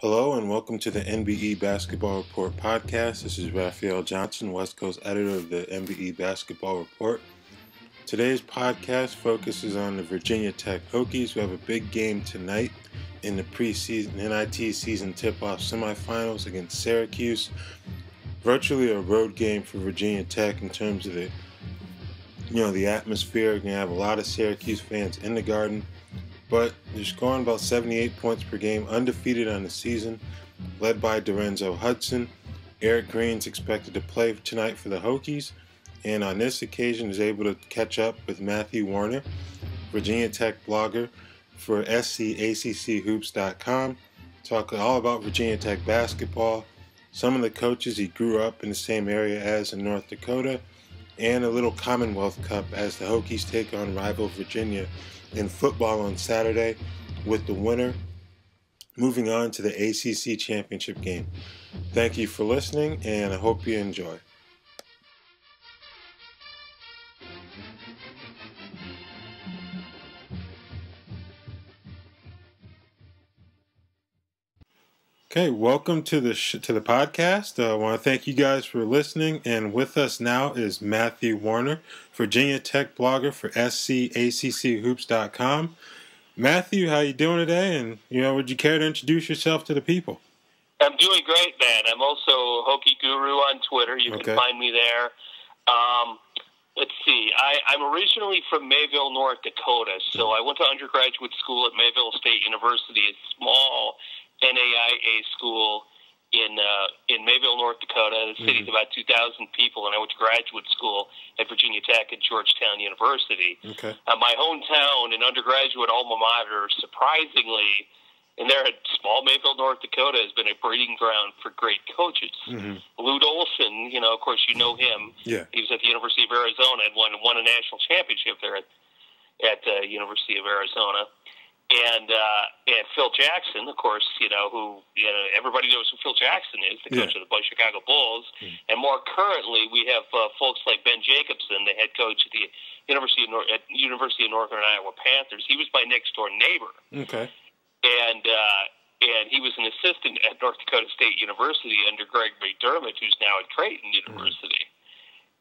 Hello and welcome to the NBE Basketball Report podcast. This is Raphielle Johnson, West Coast editor of the NBE Basketball Report. Today's podcast focuses on the Virginia Tech Hokies, who have a big game tonight in the Preseason NIT season tip-off semifinals against Syracuse. Virtually a road game for Virginia Tech in terms of the atmosphere. You're going to have a lot of Syracuse fans in the Garden. But they're scoring about 78 points per game, undefeated on the season, led by Dorenzo Hudson. Eric Green's expected to play tonight for the Hokies, and on this occasion is able to catch up with Mathew Worner, Virginia Tech blogger for SCACCHoops.com, talk all about Virginia Tech basketball, some of the coaches he grew up in the same area as in North Dakota, and a little Commonwealth Cup as the Hokies take on rival Virginia in football on Saturday, with the winner moving on to the ACC championship game. Thank you for listening, and I hope you enjoy. Okay, welcome to the podcast. I want to thank you guys for listening, and with us now is Mathew Worner, Virginia Tech blogger for SCACCHoops.com. Matthew, how you doing today? And would you care to introduce yourself to the people? I'm doing great, man. I'm also Hokie Guru on Twitter. You can find me there. Let's see. I'm originally from Mayville, North Dakota, so I went to undergraduate school at Mayville State University, a small NAIA school in Mayville, North Dakota. The city's about 2,000 people, and I went to graduate school at Virginia Tech at Georgetown University. Okay. My hometown and undergraduate alma mater, surprisingly, and there at small Mayville, North Dakota, has been a breeding ground for great coaches. Lute Olson, of course, you know him. Yeah. He was at the University of Arizona and won a national championship there at the University of Arizona. And Phil Jackson, of course, who everybody knows who Phil Jackson is, the coach of the Chicago Bulls. And more currently, we have folks like Ben Jacobson, the head coach at the University of Northern Iowa Panthers. He was my next door neighbor. Okay. And he was an assistant at North Dakota State University under Greg McDermott, who's now at Creighton University.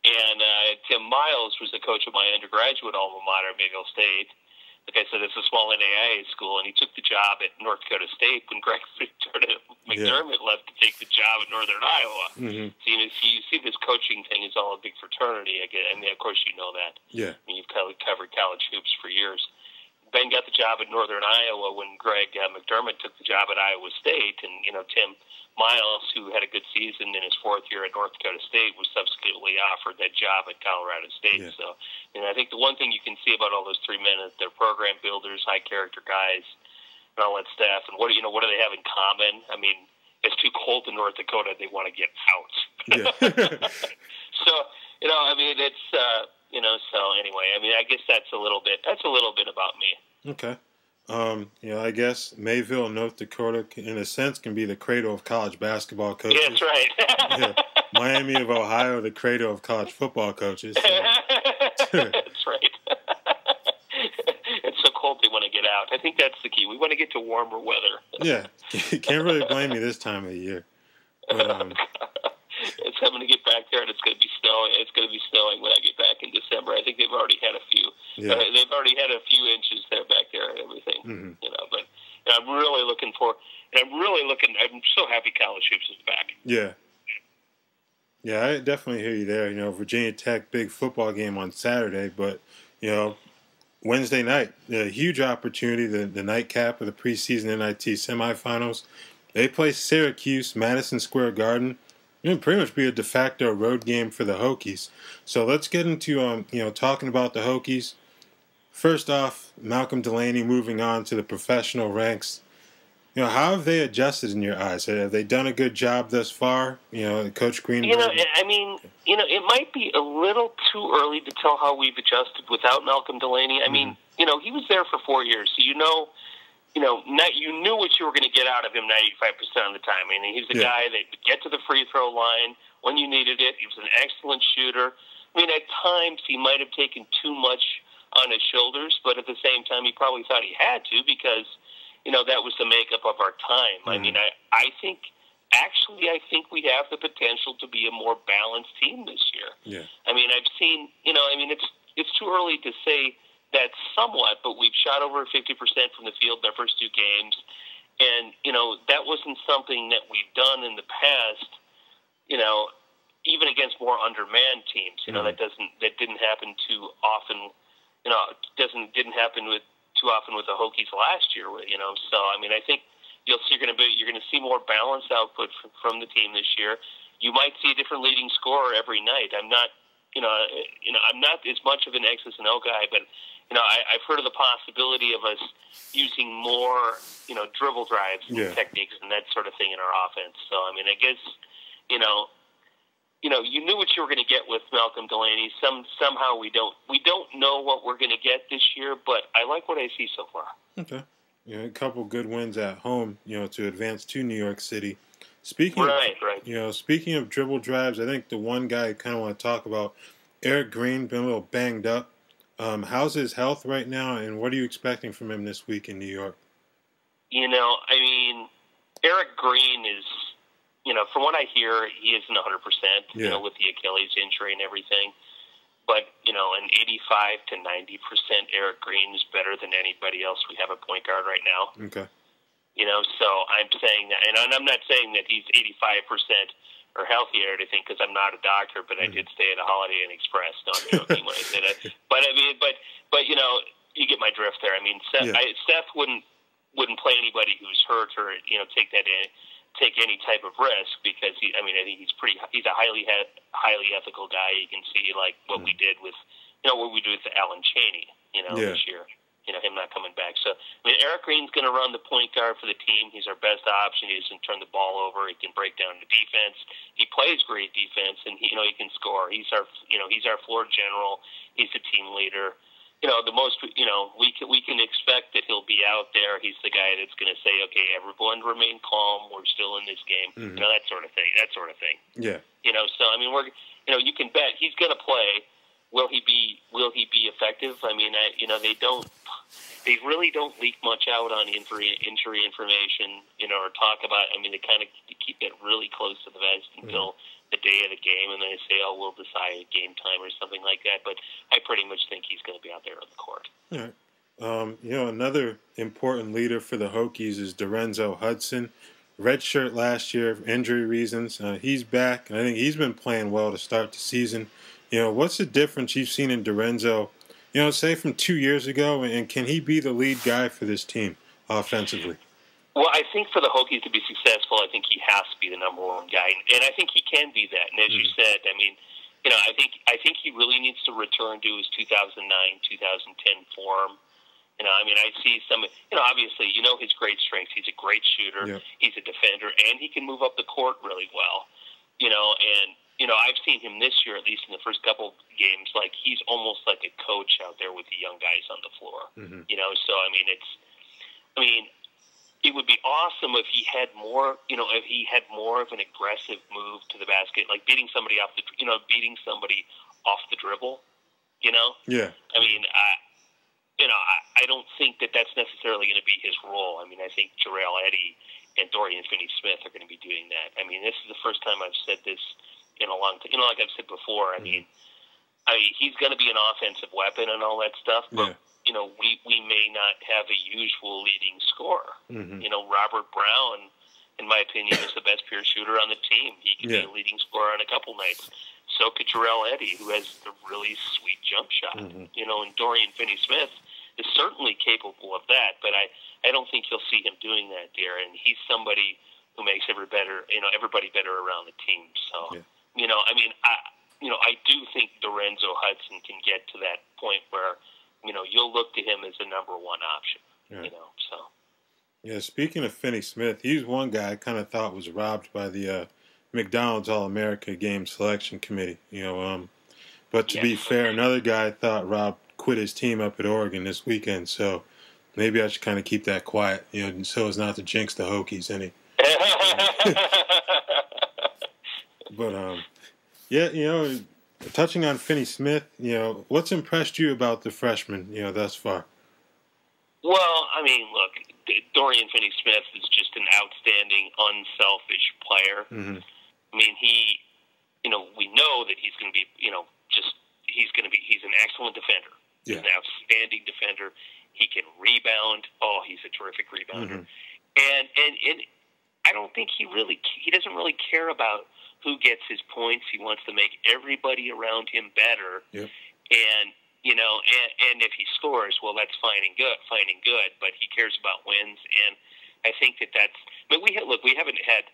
And Tim Miles was the coach of my undergraduate alma mater, Mayville State. Like I said, it's a small NAIA school, and he took the job at North Dakota State when Greg McDermott left to take the job at Northern Iowa. So you see this coaching thing is all a big fraternity. And of course, you know that. Yeah. I mean, you've covered college hoops for years. Ben got the job at Northern Iowa when Greg McDermott took the job at Iowa State, and Tim Miles, who had a good season in his fourth year at North Dakota State, was subsequently offered that job at Colorado State. Yeah. So, I think the one thing you can see about all those three men is they're program builders, high character guys, and all that stuff. And what do they have in common? I mean, it's too cold in North Dakota; they want to get out. Yeah. So, it's So anyway, I guess that's a little bit about me. Okay. I guess Mayville, North Dakota, in a sense, can be the cradle of college basketball coaches. Yeah, that's right. Yeah. Miami of Ohio, the cradle of college football coaches. So. That's right. It's so cold they want to get out. I think that's the key. We want to get to warmer weather. Yeah. Can't really blame me this time of the year. But, it's having to get back there, and it's going to be snowing. It's going to be snowing when I get back in December. I think they've already had a few. Yeah. They've already had a few inches there back there and everything. But I'm really looking for. And I'm so happy college hoops is back. Yeah. Yeah, I definitely hear you there. Virginia Tech, big football game on Saturday, but Wednesday night, a huge opportunity. The nightcap of the preseason NIT semifinals. They play Syracuse, Madison Square Garden. Pretty much be a de facto road game for the Hokies. So let's get into talking about the Hokies. First off, Malcolm Delaney moving on to the professional ranks. How have they adjusted in your eyes? Have they done a good job thus far? Coach Greenberg. It might be a little too early to tell how we've adjusted without Malcolm Delaney. He was there for 4 years, so you knew what you were going to get out of him 95% of the time. He's a guy that would get to the free throw line when you needed it. He was an excellent shooter. At times he might have taken too much on his shoulders, but at the same time he probably thought he had to because that was the makeup of our time. I mean, I think we have the potential to be a more balanced team this year. Yeah. I mean, I've seen, it's too early to say that somewhat, but we've shot over 50% from the field in our first 2 games. And, that wasn't something that we've done in the past, even against more undermanned teams. That didn't happen too often, didn't happen too often with the Hokies last year, So, I mean, I think you're going to see more balanced output from the team this year. You might see a different leading scorer every night. I'm not as much of an X's and O guy, but I've heard of the possibility of us using more, dribble drives and techniques and that sort of thing in our offense. So, I mean, I guess, you knew what you were going to get with Malcolm Delaney. Somehow we don't know what we're going to get this year, but I like what I see so far. Okay. A couple good wins at home, to advance to New York City. Speaking of dribble drives, I think the one guy I kind of want to talk about, Eric Green, been a little banged up. How's his health right now, and what are you expecting from him this week in New York? I mean, Eric Green is, from what I hear, he isn't 100%, with the Achilles injury and everything. But, an 85 to 90% Eric Green is better than anybody else we have at point guard right now. Okay. So I'm saying that, and I'm not saying that he's 85% or healthy or anything, because I'm not a doctor, but I did stay at a Holiday Inn Express. No, I'm joking when I say that. But I mean, but you get my drift there. I mean, Seth wouldn't play anybody who's hurt or take any type of risk, because I think he's a highly ethical guy. You can see like what we did with what we did with Alan Chaney, this year. Him not coming back. So, I mean, Eric Green's going to run the point guard for the team. He's our best option. He doesn't turn the ball over. He can break down the defense. He plays great defense, and he can score. He's our floor general. He's the team leader. We can expect that he'll be out there. He's the guy that's going to say, okay, everyone remain calm. We're still in this game. That sort of thing. Yeah. So, I mean, you can bet he's going to play. Will he be effective? I mean, they really don't leak much out on injury information, or talk about. I mean, they kind of keep it really close to the vest until the day of the game, and then they say, "Oh, we'll decide at game time" or something like that. But I pretty much think he's going to be out there on the court. All right. Another important leader for the Hokies is Dorenzo Hudson. Redshirt last year for injury reasons. He's back, and I think he's been playing well to start the season. What's the difference you've seen in Dorenzo, say from 2 years ago, and can he be the lead guy for this team offensively? Well, I think for the Hokies to be successful, I think he has to be the number one guy, and I think he can be that. And as you said, I mean, I think he really needs to return to his 2009, 2010 form. I mean, I see some, obviously, his great strengths. He's a great shooter. He's a defender, and he can move up the court really well. I've seen him this year, at least in the first couple games, like he's almost like a coach out there with the young guys on the floor. So I mean, it would be awesome if he had more, of an aggressive move to the basket, like beating somebody off the dribble. Yeah. I mean, I don't think that that's necessarily going to be his role. I mean, I think Jarrell Eddy and Dorian Finney-Smith are going to be doing that. I mean, this is the first time I've said this in a long time. Like I've said before, I mean, he's going to be an offensive weapon and all that stuff, but, we may not have a usual leading scorer. Robert Brown, in my opinion, is the best pure shooter on the team. He could be a leading scorer on a couple nights. So could Jarrell Eddy, who has a really sweet jump shot. And Dorian Finney-Smith is certainly capable of that, but I don't think you'll see him doing that there. And he's somebody who makes everybody better around the team. So, I mean, I do think Dorenzo Hudson can get to that point where, you'll look to him as the number one option, so. Yeah, speaking of Finney-Smith, he's one guy I kind of thought was robbed by the McDonald's All-America Game Selection Committee, but to be fair, another guy I thought Rob quit his team up at Oregon this weekend, so maybe I should kind of keep that quiet, so as not to jinx the Hokies any. But, touching on Finney-Smith, what's impressed you about the freshman, thus far? Well, I mean, look, Dorian Finney-Smith is just an outstanding, unselfish player. Mm-hmm. I mean, we know that he's going to be, he's an excellent defender. Yeah. He's an outstanding defender. He can rebound. Oh, he's a terrific rebounder. Mm-hmm. And I don't think he doesn't really care about who gets his points. He wants to make everybody around him better. Yep. And if he scores, well, that's fine and good. But he cares about wins, and I think that's. But we haven't had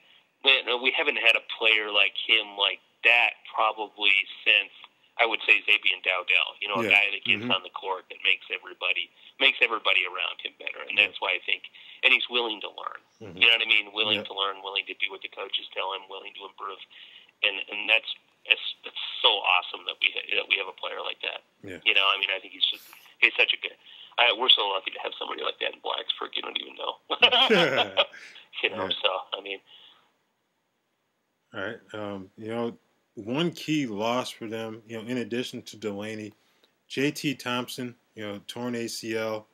a player like him like that probably since, I would say, Xavier Dowdell. A guy that gets on the court that makes everybody around him better, and that's why I think. And he's willing to learn. Mm-hmm. You know what I mean? Willing to learn, willing to do what the coaches tell him, willing to improve, and that's so awesome that we have a player like that. Yeah. I mean, I think he's such a good. We're so lucky to have somebody like that in Blacksburg. You don't even know. Yeah. So I mean. All right. One key loss for them, in addition to Delaney, J.T. Thompson, torn ACL,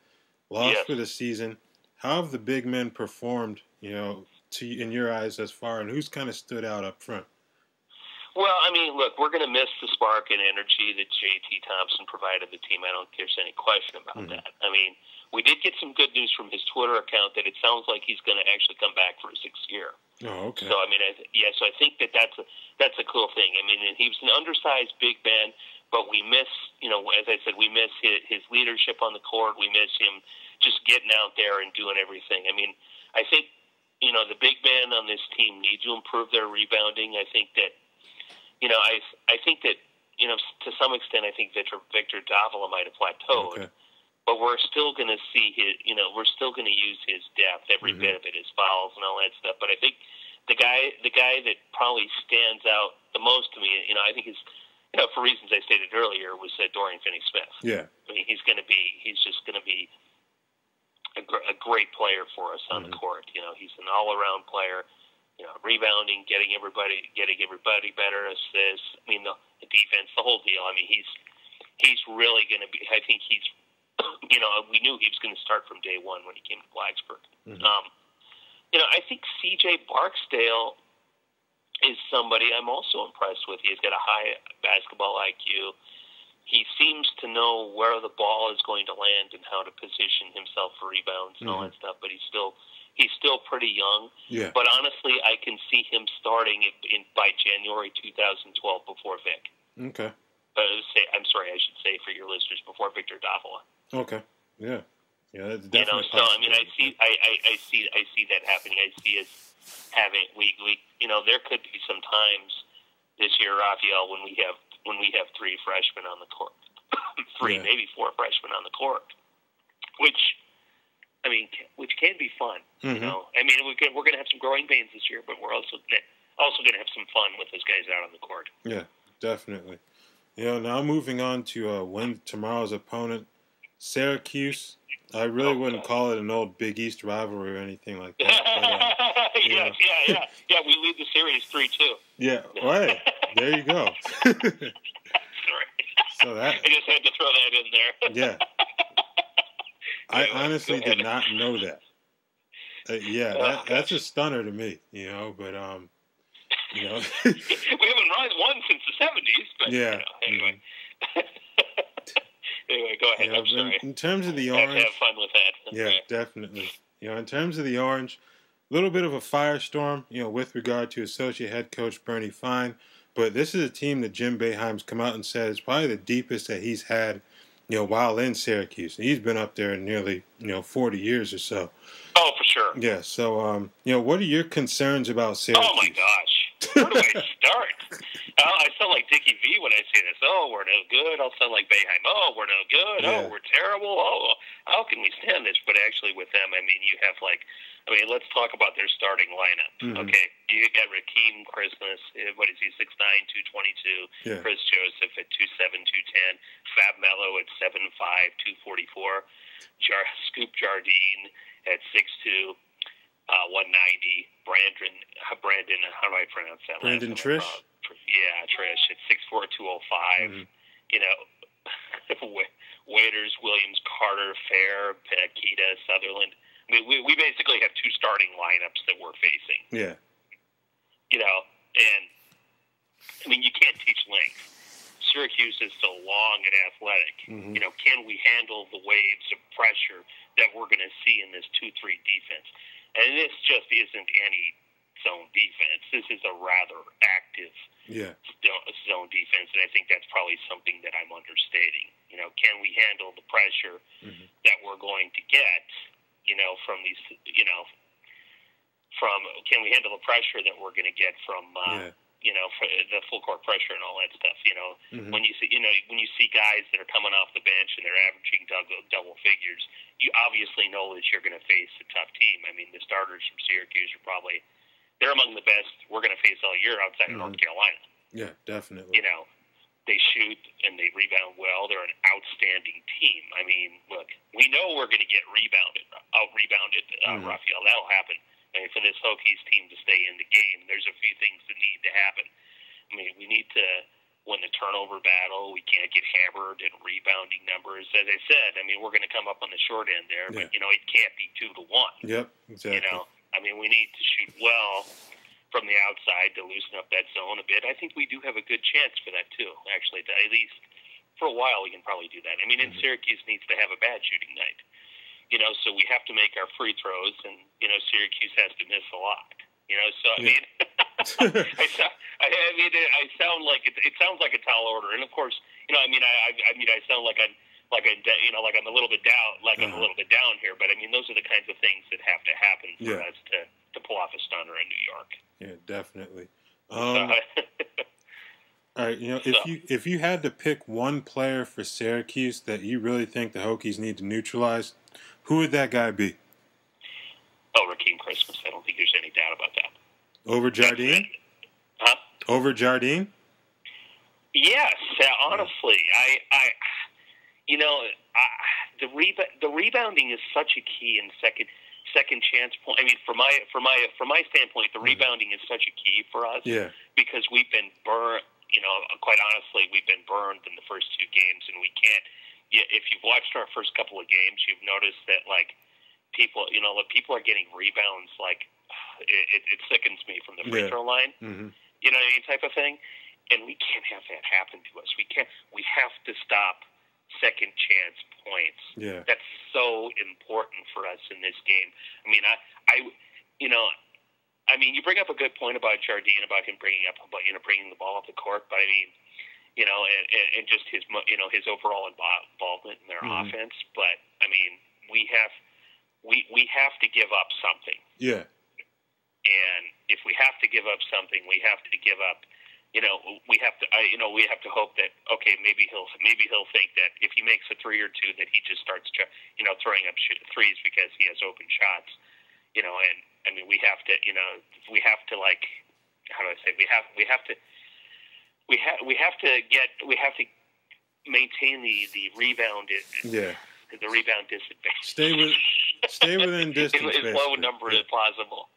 lost for the season. How have the big men performed, in your eyes thus far, and who's kind of stood out up front? Well, I mean, look, we're going to miss the spark and energy that J.T. Thompson provided the team. I don't think there's any question about that. I mean, we did get some good news from his Twitter account that it sounds like he's going to actually come back for a sixth year. Oh, okay. So, I mean, so I think that's a cool thing. I mean, and he was an undersized big man, but we miss, as I said, we miss his leadership on the court. We miss him just getting out there and doing everything. I mean, I think, the big men on this team need to improve their rebounding. I think that, I think that, to some extent, I think Victor Davila might have plateaued. Okay. But we're still going to see we're still going to use his depth, every bit of it, his fouls and all that stuff. But I think the guy that probably stands out the most to me, I think is, for reasons I stated earlier, was Dorian Finney-Smith. Yeah. I mean, he's just going to be a great player for us on the court. He's an all-around player. Rebounding, getting everybody better, assists. I mean, the defense, the whole deal. I mean, he's really going to be. I think he's. We knew he was going to start from day one when he came to Blacksburg. I think C.J. Barksdale is somebody I'm also impressed with. He's got a high basketball IQ. He seems to know where the ball is going to land and how to position himself for rebounds and all that stuff. But he's still pretty young. Yeah. But honestly, I can see him starting by January 2012 before Vic. Okay. I'm sorry, I should say for your listeners, before Victor Davila. Okay. Yeah. Yeah, that's definitely so I mean, I see that happening. I see us having there could be some times this year, Raphielle, when we have three freshmen on the court, maybe four freshmen on the court, which can be fun. I mean, we're going to have some growing pains this year, but we're also going to have some fun with those guys out on the court. Yeah, definitely. Now moving on to tomorrow's opponent, Syracuse. I really wouldn't call it an old Big East rivalry or anything like that. But, yeah. We lead the series 3-2. Yeah, right. There you go. Sorry. So I just had to throw that in there. Yeah. I honestly did not know that. That's a stunner to me, but we haven't won since the 70s, but anyway. Anyway, go ahead. I'm sorry. In terms of the orange, have fun with that. Yeah, definitely. In terms of the orange, a little bit of a firestorm, with regard to associate head coach Bernie Fine, but this is a team that Jim Boeheim's come out and said is probably the deepest that he's had, while in Syracuse. He's been up there nearly, 40 years or so. Oh, for sure. Yeah. So, what are your concerns about Syracuse? Oh my gosh, where do I start? I sound like Dickie V when I say this. Oh, we're no good. I'll sound like Boeheim. Oh, we're no good. Yeah. Oh, we're terrible. Oh, how can we stand this? But actually, with them, I mean, you have let's talk about their starting lineup. Okay, you got Rakeem Christmas. What is he? 6'9", 222. Yeah. Chris Joseph at 2'7", 210. Fab Mello at 7'5", 244. Scoop Jardine at 6'2", 190. Brandon, how do I pronounce that? Brandon Trish? Yeah, Trish at 6'4", 205. Waiters, Williams, Carter, Fair, Akita, Sutherland. I mean, we basically have two starting lineups that we're facing. Yeah. You know, and I mean, you can't teach length. Syracuse is so long and athletic. Mm-hmm. You know, can we handle the waves of pressure that we're going to see in this 2-3 defense? And this just isn't any zone defense. This is a rather active zone defense, and I think that's probably something that I'm understating. You know, can we handle the pressure that we're going to get? You know, from these. You know, can we handle the pressure that we're going to get from? You know, for the full court pressure and all that stuff. You know, when you see guys that are coming off the bench and they're averaging double figures, you obviously know that you're going to face a tough team. I mean, the starters from Syracuse are they're among the best we're going to face all year outside of North Carolina. Yeah, definitely. You know, they shoot and they rebound well. They're an outstanding team. I mean, look, we know we're going to get out-rebounded, Raphael. That'll happen. I mean, for this Hokies team to stay in the game, there's a few things that need to happen. I mean, we need to win the turnover battle. We can't get hammered in rebounding numbers. As I said, I mean, we're going to come up on the short end there, but, you know, it can't be 2-1. Yep, exactly. You know, I mean, we need to shoot well from the outside to loosen up that zone a bit. I think we do have a good chance for that, too, actually. At least for a while, we can probably do that. I mean, Syracuse needs to have a bad shooting night. You know, so we have to make our free throws, and, you know, Syracuse has to miss a lot. You know, so, I mean, I sound like it sounds like a tall order. And, of course, you know, I sound like I'm a little bit down, I'm a little bit down here. But, I mean, those are the kinds of things that have to happen for us to pull off a stunner in New York. Yeah, definitely. All right, you know, if you had to pick one player for Syracuse that you really think the Hokies need to neutralize, who would that guy be? Oh, Rakeem Christmas. I don't think there's any doubt about that. Over Jardine? Huh? Over Jardine? Yes, honestly. The rebounding is such a key in second chance point. I mean, from my standpoint, the rebounding is such a key for us. Yeah. Because we've been burned. You know, quite honestly, we've been burned in the first two games, and we can't. If you've watched our first couple of games, you've noticed that people are getting rebounds it sickens me from the free throw line. You know, any type of thing, and we can't have that happen to us. We have to stop second chance points. Yeah, that's so important for us in this game. I mean, you bring up a good point about Jardine, about him bringing the ball up the court, but I mean, you know, and just his overall involvement in their offense. But I mean, we have to give up something. Yeah. And if we have to give up something, we have to give up. You know, we have to hope that maybe he'll think that if he makes a 3 or 2, that he just starts throwing up threes because he has open shots. You know, and I mean we have to maintain the rebound. The rebound disadvantage. Stay within distance. as low a number as possible.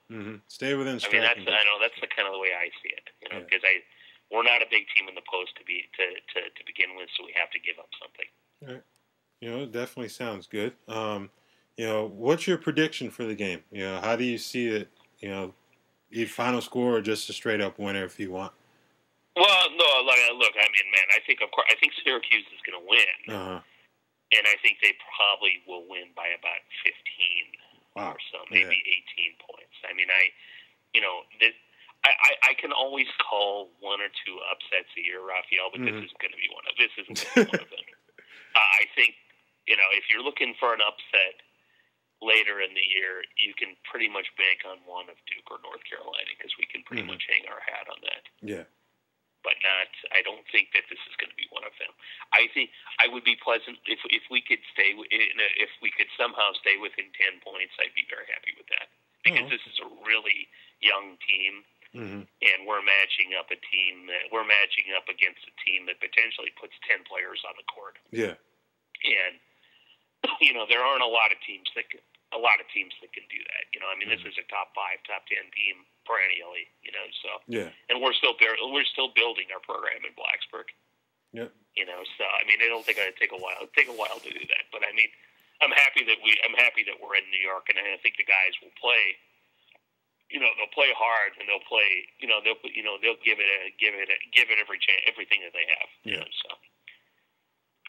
Stay within striking. I mean, that's the kind of the way I see it. You know, because we're not a big team in the post to begin with, so we have to give up something. All right. You know, it definitely sounds good. You know, what's your prediction for the game? You know, how do you see it? You know, the final score or just a straight up winner if you want? Well, no, look, I mean, man, I think Syracuse is going to win. And I think they probably will win by about 15 or so, maybe 18 points. I mean, I can always call 1 or 2 upsets a year, Raphael, but this isn't going to be one of them. I think, you know, if you're looking for an upset later in the year, you can pretty much bank on one of Duke or North Carolina because we can pretty much hang our hat on that. Yeah. But I don't think that this is going to be one of them. I think I would be pleasant if we could somehow stay within 10 points. I'd be very happy with that because this is a really young team, and we're matching up against a team that potentially puts 10 players on the court. Yeah, and you know there aren't a lot of teams that can do that. You know, I mean, this is a top 5, top 10 team perennially. You know, so and we're still building our program in Blacksburg. Yep. You know, so I mean, it'll take a while. It'll take a while to do that, but I mean, I'm happy that we're in New York, and I think the guys will play. They'll play hard, and they'll play. They'll give it everything that they have. Yeah. So.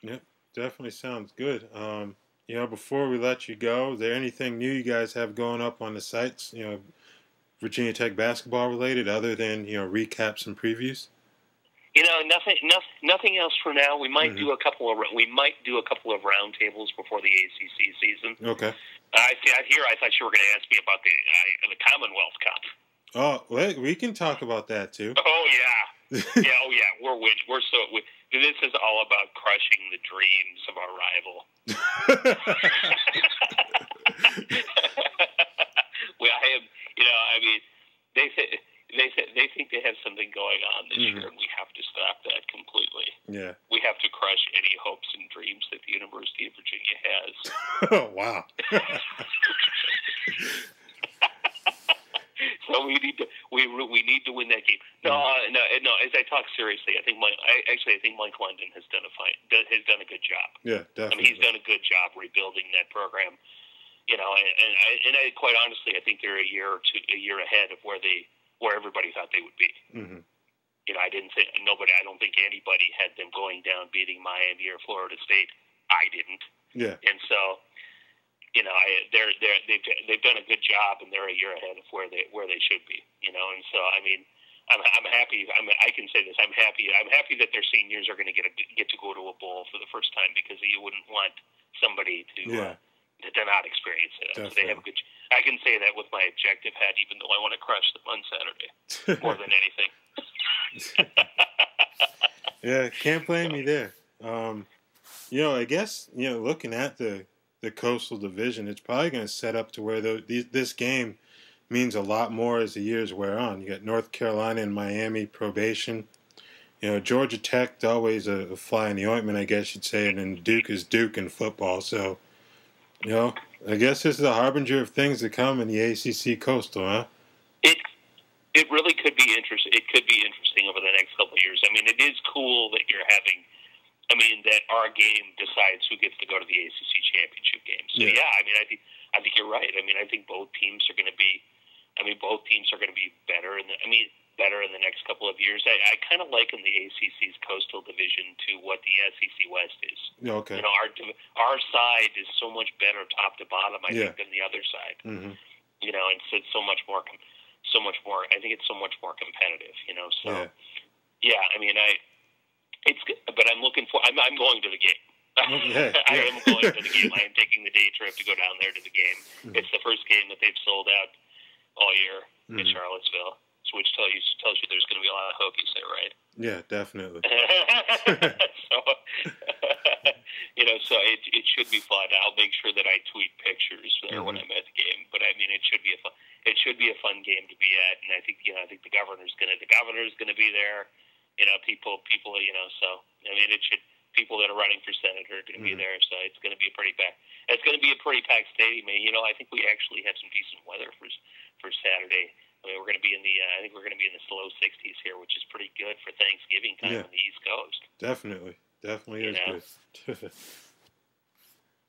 Yep, definitely sounds good. Before we let you go, is there anything new you guys have going up on the sites? Virginia Tech basketball related, other than recaps and previews. Nothing else for now. We might do a couple of roundtables before the ACC season. Okay. I thought you were going to ask me about the Commonwealth Cup. Oh, well, we can talk about that too. Oh yeah, We're winning. This is all about crushing the dreams of our rival. They think they have something going on this year, and we have to stop that completely. Yeah. We have to crush any hopes and dreams that the University of Virginia has. Oh, wow. So we need to win that game. No. As I talk seriously, I think Mike London has done a good job. Yeah, definitely. He's done a good job rebuilding that program. And I quite honestly, I think they're a year ahead of where everybody thought they would be. Mm-hmm. I don't think anybody had them going down beating Miami or Florida State. I didn't. Yeah. And so, they've done a good job, and they're a year ahead of where they should be. And so I'm happy. I can say this. I'm happy that their seniors are going to get to go to a bowl for the first time, because you wouldn't want somebody to not experience it. So they have a good. I can say that with my objective hat, even though I want to crush them on Saturday more than anything. Yeah, can't blame me there. I guess looking at the Coastal Division, it's probably going to set up to where this game means a lot more as the years wear on. You got North Carolina and Miami probation. Georgia Tech always a fly in the ointment, I guess you'd say, and then Duke is Duke in football. So, I guess this is a harbinger of things to come in the ACC Coastal, huh? It really could be interesting. It could be interesting over the next couple of years. I mean, it is cool that that our game decides who gets to go to the ACC championship game. So yeah, I think you're right. I think both teams are going to be. Both teams are going to be better better in the next couple of years. I kind of liken the ACC's Coastal Division to what the SEC West is. Okay. Our side is so much better top to bottom, I think, than the other side. Mm-hmm. And so it's so much more. I think it's so much more competitive. So yeah. But I'm looking for. I'm going to the game. I am going to the game. I am taking the day trip to go down there to the game. Mm-hmm. It's the first game that they've sold out all year in Charlottesville, which tells you there's going to be a lot of Hokies there, right? Yeah, definitely. So it should be fun. I'll make sure that I tweet pictures there when I'm at the game. But it should be a fun game to be at, and I think the governor's going to be there. People. So it should. People that are running for senator are going to be there, so it's going to be a pretty packed. It's going to be a pretty packed stadium. I think we actually have some decent weather for Saturday. We're going to be in the. I think we're going to be in the low 60s here, which is pretty good for Thanksgiving time on the East Coast. Definitely is good.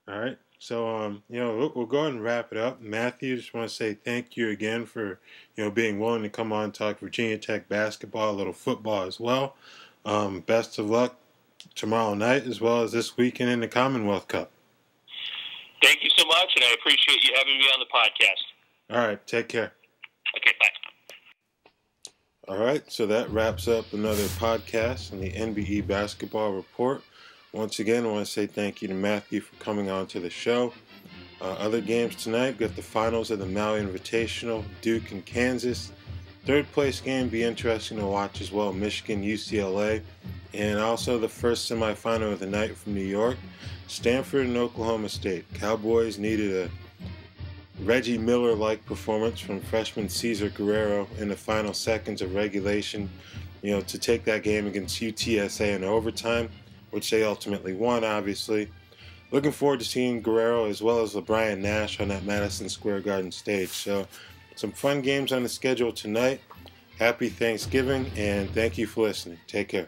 All right, so we'll go ahead and wrap it up. Matthew, just want to say thank you again for being willing to come on and talk Virginia Tech basketball, a little football as well. Best of luck tomorrow night as well as this weekend in the Commonwealth Cup. Thank you so much, and I appreciate you having me on the podcast. All right, take care. Okay, bye. All right, so that wraps up another podcast on the NBE Basketball Report. Once again, I want to say thank you to Matthew for coming on to the show. Other games tonight, we got the finals of the Maui Invitational, Duke and Kansas. Third place game be interesting to watch as well, Michigan, UCLA. And also the first semifinal of the night from New York, Stanford and Oklahoma State. Cowboys needed a Reggie Miller-like performance from freshman Cesar Guerrero in the final seconds of regulation, to take that game against UTSA in overtime, which they ultimately won, obviously. Looking forward to seeing Guerrero as well as LeBron Nash on that Madison Square Garden stage. So some fun games on the schedule tonight. Happy Thanksgiving, and thank you for listening. Take care.